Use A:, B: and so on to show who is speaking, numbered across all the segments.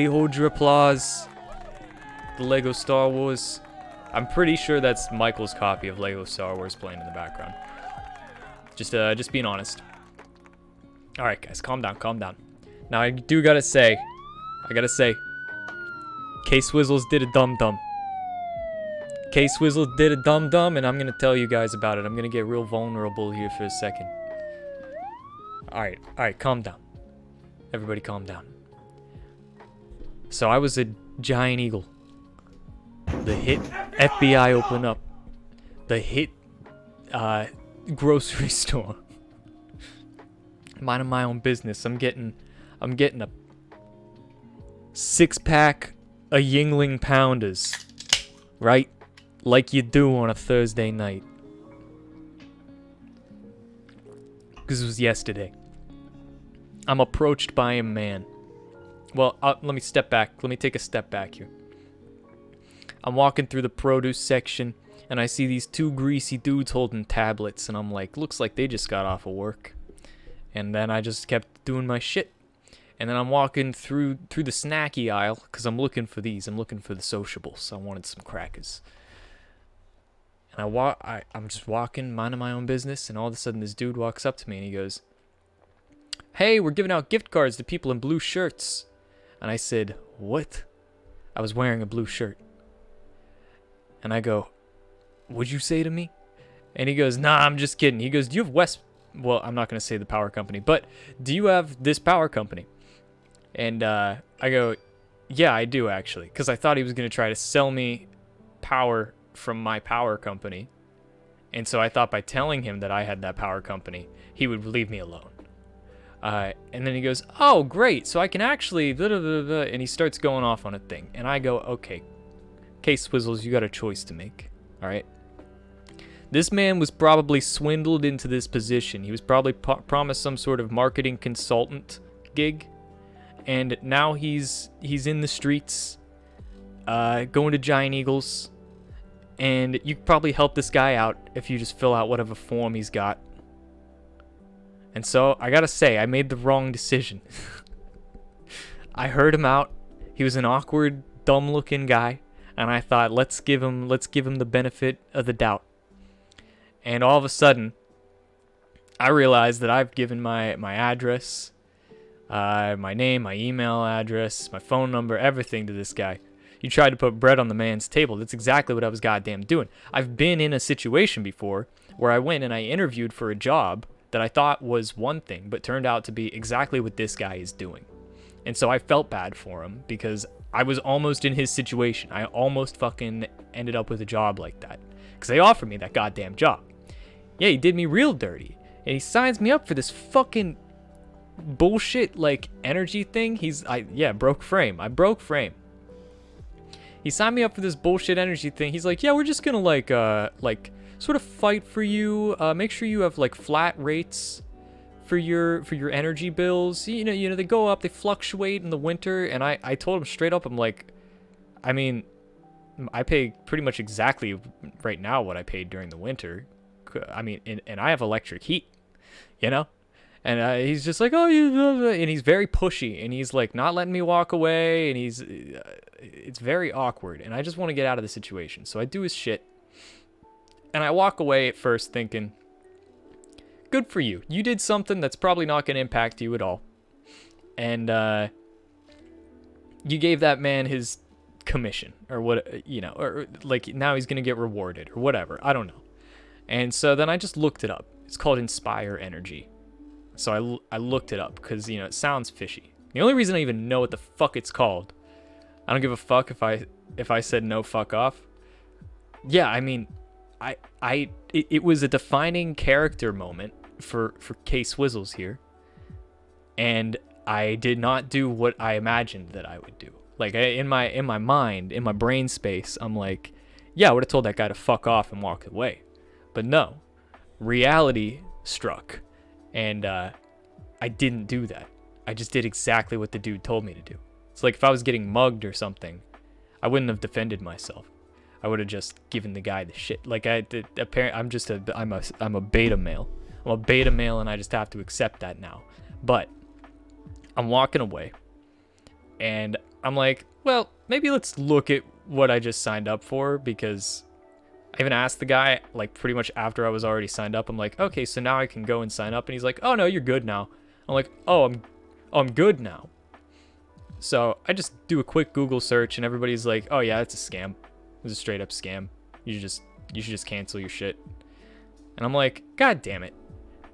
A: Hold your applause. The Lego Star Wars. I'm pretty sure that's Michael's copy of Lego Star Wars playing in the background. Just being honest. All right, guys, calm down, calm down. Now I gotta say, K-Swizzles did a dum-dum. K-Swizzle did a dum-dum, and I'm gonna tell you guys about it. I'm gonna get real vulnerable here for a second. All right, calm down. Everybody calm down. So I was a giant eagle. The hit FBI open up. The hit grocery store. Minding my own business. I'm getting a 6-pack of Yingling Pounders. Right? Like you do on a Thursday night. Because it was yesterday. I'm approached by a man. Well, let me step back. Let me take a step back here. I'm walking through the produce section, and I see these two greasy dudes holding tablets, and I'm like, looks like they just got off of work. And then I just kept doing my shit. And then I'm walking through the snacky aisle, because I'm looking for these. I'm looking for the sociables. I wanted some crackers. And I'm just walking, minding my own business, and all of a sudden this dude walks up to me, and he goes, "Hey, we're giving out gift cards to people in blue shirts." And I said, "What?" I was wearing a blue shirt. And I go, "What'd you say to me?" And he goes, "Nah, I'm just kidding." He goes, "Do you have well, I'm not going to say the power company, but do you have this power company?" And I go, "Yeah, I do, actually." Because I thought he was going to try to sell me power from my power company. And so I thought by telling him that I had that power company, he would leave me alone. And then he goes, "Oh, great. So I can actually blah, blah, blah, blah," and he starts going off on a thing. And I go, "Okay, K-Swizzles, you got a choice to make. All right. This man was probably swindled into this position. He was probably promised some sort of marketing consultant gig. And now he's in the streets, going to Giant Eagles. And you could probably help this guy out if you just fill out whatever form he's got. And so, I gotta say, I made the wrong decision. I heard him out. He was an awkward, dumb-looking guy. And I thought, let's give him the benefit of the doubt. And all of a sudden, I realized that I've given my address, my name, my email address, my phone number, everything to this guy. He tried to put bread on the man's table. That's exactly what I was goddamn doing. I've been in a situation before where I went and I interviewed for a job that I thought was one thing, but turned out to be exactly what this guy is doing. And so I felt bad for him because I was almost in his situation. I almost fucking ended up with a job like that. Because they offered me that goddamn job. Yeah, he did me real dirty. And he signs me up for this fucking bullshit, like, energy thing. Broke frame. I broke frame. He signed me up for this bullshit energy thing. He's like, "Yeah, we're just gonna, like, sort of fight for you. Make sure you have, like, flat rates for your energy bills. You know, they go up, they fluctuate in the winter." And I told him straight up, I'm like, I mean, I pay pretty much exactly right now what I paid during the winter. I mean, and I have electric heat, you know? And he's just like, "Oh, you," and he's very pushy, and he's like not letting me walk away, and it's very awkward, and I just want to get out of the situation. So I do his shit, and I walk away at first thinking, good for you. You did something that's probably not going to impact you at all. And you gave that man his commission, or what, you know, or like now he's going to get rewarded or whatever. I don't know. And so then I just looked it up. It's called Inspire Energy. So I looked it up because, you know, it sounds fishy. The only reason I even know what the fuck it's called, I don't give a fuck if I said no, fuck off. Yeah, I mean, it was a defining character moment for K-Swizzles here, and I did not do what I imagined that I would do. Like, in my mind, in my brain space, I'm like, yeah, I would have told that guy to fuck off and walk away. But no, reality struck, and I didn't do that. I just did exactly what the dude told me to do. It's like if I was getting mugged or something, I wouldn't have defended myself. I would have just given the guy the shit. Like I'm a beta male. I'm a beta male, and I just have to accept that now. But I'm walking away, and I'm like, well, maybe let's look at what I just signed up for, because I even asked the guy, like, pretty much after I was already signed up. I'm like, okay, so now I can go and sign up. And he's like, oh, no, you're good now. I'm like, oh, I'm good now. So I just do a quick Google search, and everybody's like, oh, yeah, it's a scam. It's a straight up scam. You should just cancel your shit. And I'm like, God damn it.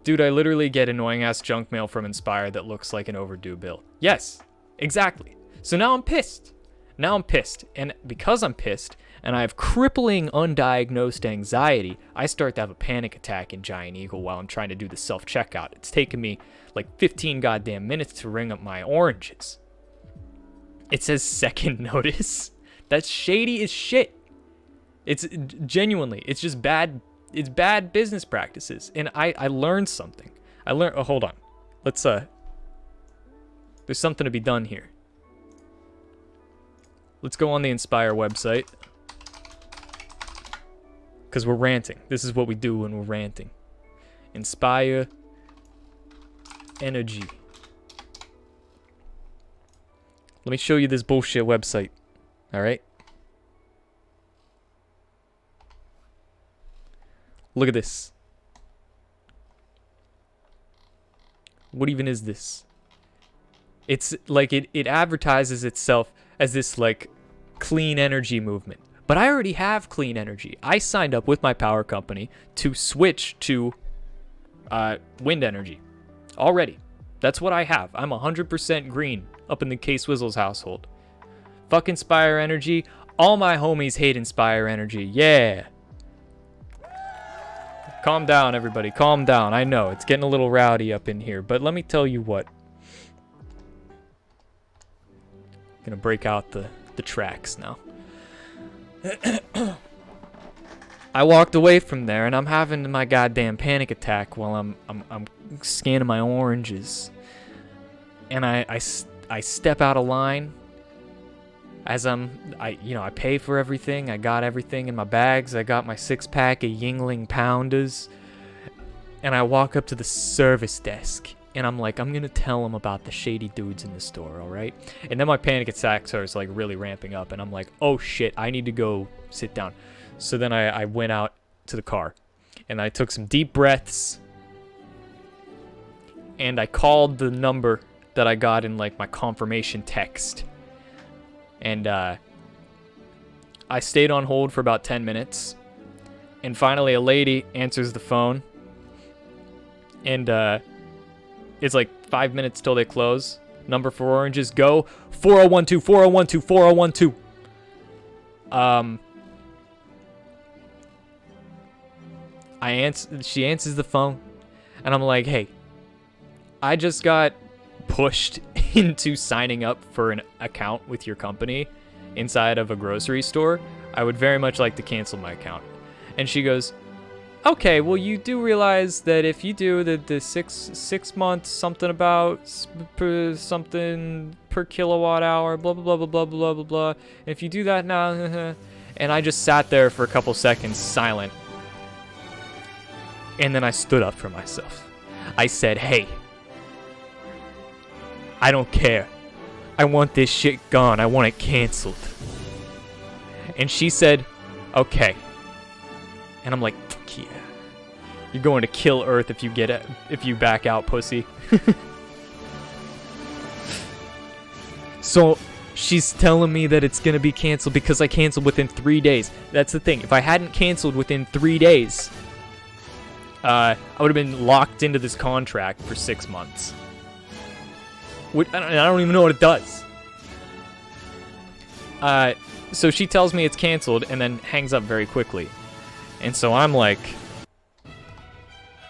A: Dude, I literally get annoying ass junk mail from Inspire that looks like an overdue bill. Yes, exactly. So now I'm pissed. And because I'm pissed, and I have crippling undiagnosed anxiety, I start to have a panic attack in Giant Eagle while I'm trying to do the self-checkout. It's taken me like 15 goddamn minutes to ring up my oranges. It says second notice. That's shady as shit. It's genuinely, it's just bad. It's bad business practices. And I learned something. Oh, hold on. Let's, there's something to be done here. Let's go on the Inspire website. Because we're ranting. This is what we do when we're ranting. Inspire Energy. Let me show you this bullshit website. Alright? Look at this. What even is this? It's like it advertises itself as this like clean energy movement. But I already have clean energy. I signed up with my power company to switch to wind energy. Already. That's what I have. I'm 100% green up in the K-Swizzles household. Fuck Inspire Energy. All my homies hate Inspire Energy. Yeah. Calm down, everybody. Calm down. I know, it's getting a little rowdy up in here. But let me tell you what. Gonna break out the tracks now. I walked away from there, and I'm having my goddamn panic attack while I'm scanning my oranges. And I step out of line as I pay for everything. I got everything in my bags. I got my 6-pack of Yingling Pounders. And I walk up to the service desk. And I'm like, I'm going to tell them about the shady dudes in the store, all right? And then my panic attack starts, like, really ramping up. And I'm like, oh, shit, I need to go sit down. So then I went out to the car. And I took some deep breaths. And I called the number that I got in, like, my confirmation text. And I stayed on hold for about 10 minutes. And finally, a lady answers the phone. And it's like 5 minutes till they close. Number for oranges, go. 4012, 4012, 4012. She answers the phone. And I'm like, hey, I just got pushed into signing up for an account with your company inside of a grocery store. I would very much like to cancel my account. And she goes, okay, well, you do realize that if you do the 6 months something about something per kilowatt hour, blah blah blah blah blah blah blah blah. And if you do that now, and I just sat there for a couple seconds silent, and then I stood up for myself. I said, hey, I don't care. I want this shit gone. I want it canceled. And she said, okay. And I'm like, fuck yeah. You're going to kill Earth if you back out, pussy. So she's telling me that it's going to be canceled because I canceled within 3 days. That's the thing. If I hadn't canceled within 3 days, I would have been locked into this contract for 6 months. I don't even know what it does. So she tells me it's canceled and then hangs up very quickly. And so I'm like,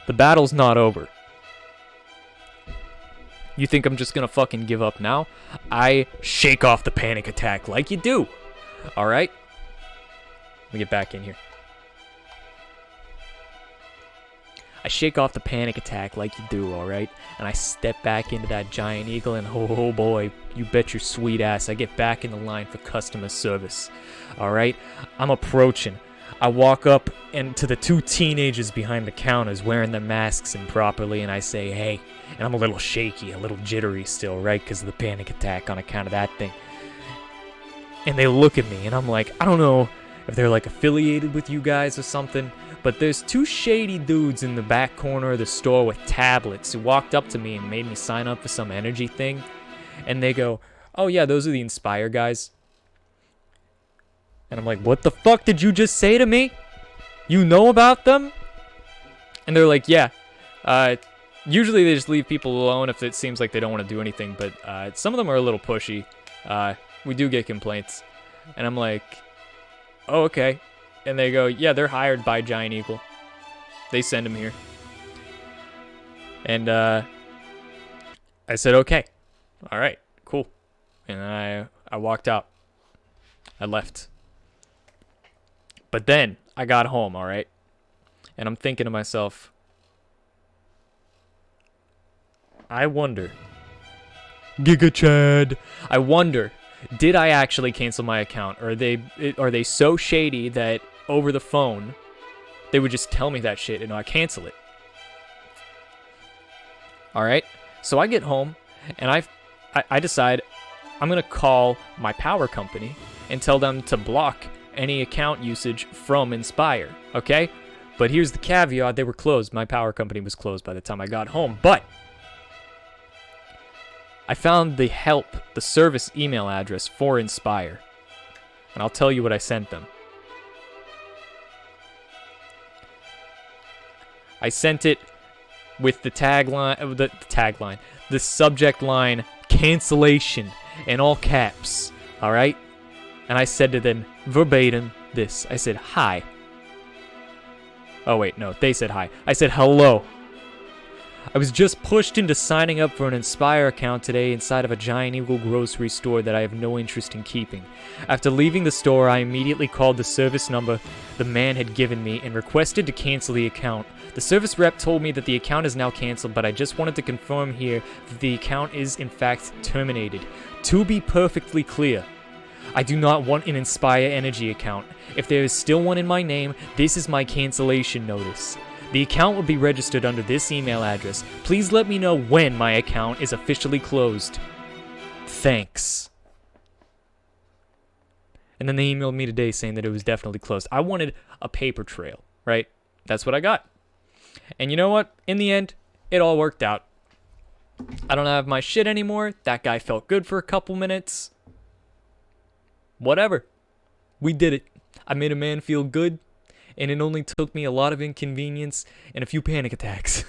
A: the battle's not over. You think I'm just gonna fucking give up now? I shake off the panic attack like you do. Alright? Let me get back in here. I shake off the panic attack like you do, alright? And I step back into that Giant Eagle and oh boy, you bet your sweet ass I get back in the line for customer service. Alright? I'm approaching. I walk up and to the 2 teenagers behind the counters wearing their masks improperly, and I say, hey, and I'm a little shaky, a little jittery still, right, because of the panic attack on account of that thing. And they look at me, and I'm like, I don't know if they're like affiliated with you guys or something, but there's two shady dudes in the back corner of the store with tablets who walked up to me and made me sign up for some energy thing. And they go, oh yeah, those are the Inspire guys. And I'm like, what the fuck did you just say to me? You know about them? And they're like, yeah. Usually they just leave people alone if it seems like they don't want to do anything, but some of them are a little pushy. We do get complaints. And I'm like, oh, okay. And they go, yeah, they're hired by Giant Eagle. They send them here. And I said, okay. All right, cool. And I walked out. I left. But then I got home, all right? And I'm thinking to myself, I wonder, Giga Chad, I wonder, did I actually cancel my account? Or are they so shady that over the phone, they would just tell me that shit and I cancel it? All right? So I get home and I decide I'm going to call my power company and tell them to block any account usage from Inspire, okay? But here's the caveat, they were closed. My power company was closed by the time I got home, but I found the service email address for Inspire, and I'll tell you what I sent them. I sent it with the the subject line, cancellation, in all caps, all right? And I said to them verbatim this. I said, hi. Oh, wait, no, they said hi. I said, hello. I was just pushed into signing up for an Inspire account today inside of a Giant Eagle grocery store that I have no interest in keeping. After leaving the store, I immediately called the service number the man had given me and requested to cancel the account. The service rep told me that the account is now canceled, but I just wanted to confirm here that the account is in fact terminated. To be perfectly clear, I do not want an Inspire Energy account. If there is still one in my name, this is my cancellation notice. The account will be registered under this email address. Please let me know when my account is officially closed. Thanks. And then they emailed me today saying that it was definitely closed. I wanted a paper trail, right? That's what I got. And you know what? In the end, it all worked out. I don't have my shit anymore. That guy felt good for a couple minutes. Whatever. We did it. I made a man feel good. And it only took me a lot of inconvenience and a few panic attacks.